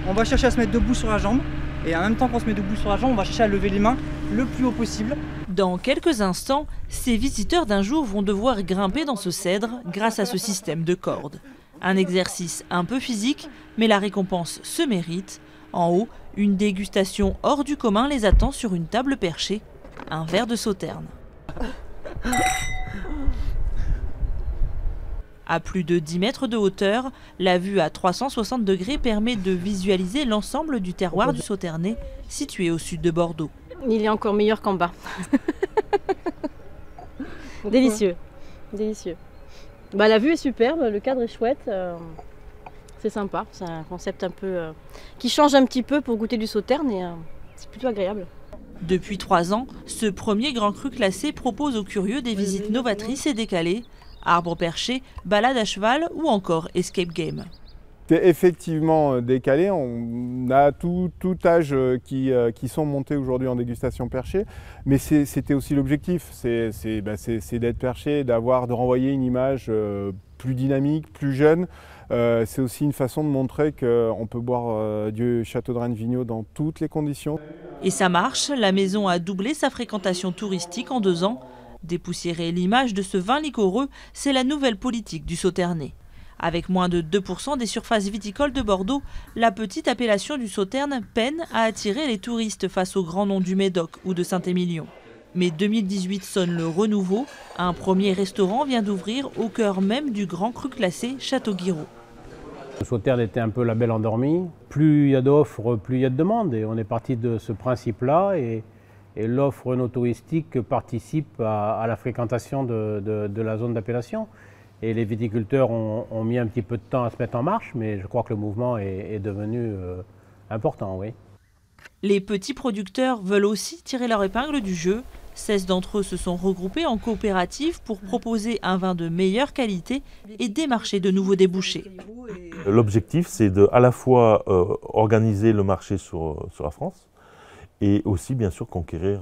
On va chercher à se mettre debout sur la jambe. Et en même temps qu'on se met debout sur la jambe, on va chercher à lever les mains le plus haut possible. Dans quelques instants, ces visiteurs d'un jour vont devoir grimper dans ce cèdre grâce à ce système de cordes. Un exercice un peu physique, mais la récompense se mérite. En haut, une dégustation hors du commun les attend sur une table perchée, un verre de sauterne. À plus de 10 mètres de hauteur, la vue à 360 degrés permet de visualiser l'ensemble du terroir du Sauternais, situé au sud de Bordeaux. Il est encore meilleur qu'en bas. Délicieux, délicieux. La vue est superbe, le cadre est chouette. C'est sympa, c'est un concept un peu qui change un petit peu pour goûter du Sauterne et c'est plutôt agréable. Depuis 3 ans, ce premier grand cru classé propose aux curieux des visites novatrices et décalées. Arbre perché, balade à cheval ou encore escape game. C'est effectivement décalé, on a tout âge qui sont montés aujourd'hui en dégustation perchée, mais c'était aussi l'objectif, c'est d'être perché, de renvoyer une image plus dynamique, plus jeune. C'est aussi une façon de montrer qu'on peut boire du Château de Rennes-Vigneaud dans toutes les conditions. Et ça marche, la maison a doublé sa fréquentation touristique en 2 ans. Dépoussiérer l'image de ce vin liquoreux, c'est la nouvelle politique du Sauternais. Avec moins de 2% des surfaces viticoles de Bordeaux, la petite appellation du Sauterne peine à attirer les touristes face aux grands noms du Médoc ou de Saint-Émilion. Mais 2018 sonne le renouveau. Un premier restaurant vient d'ouvrir au cœur même du grand cru classé Château-Guiraud. Le Sauterne était un peu la belle endormie. Plus il y a d'offres, plus il y a de demandes. Et on est parti de ce principe-là. Et l'offre no touristique participe à la fréquentation de la zone d'appellation. Et les viticulteurs ont mis un petit peu de temps à se mettre en marche, mais je crois que le mouvement est devenu important, oui. Les petits producteurs veulent aussi tirer leur épingle du jeu. 16 d'entre eux se sont regroupés en coopérative pour proposer un vin de meilleure qualité et démarcher de nouveaux débouchés. L'objectif, c'est de à la fois organiser le marché sur la France, et aussi, bien sûr, conquérir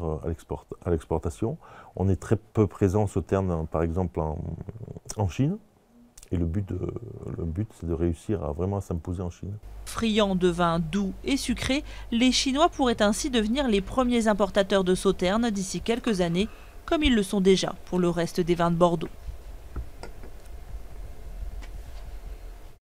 à l'exportation. On est très peu présent au Sauterne, par exemple, en Chine. Et le but, c'est de réussir à vraiment s'imposer en Chine. Friands de vins doux et sucrés, les Chinois pourraient ainsi devenir les premiers importateurs de Sauterne d'ici quelques années, comme ils le sont déjà pour le reste des vins de Bordeaux.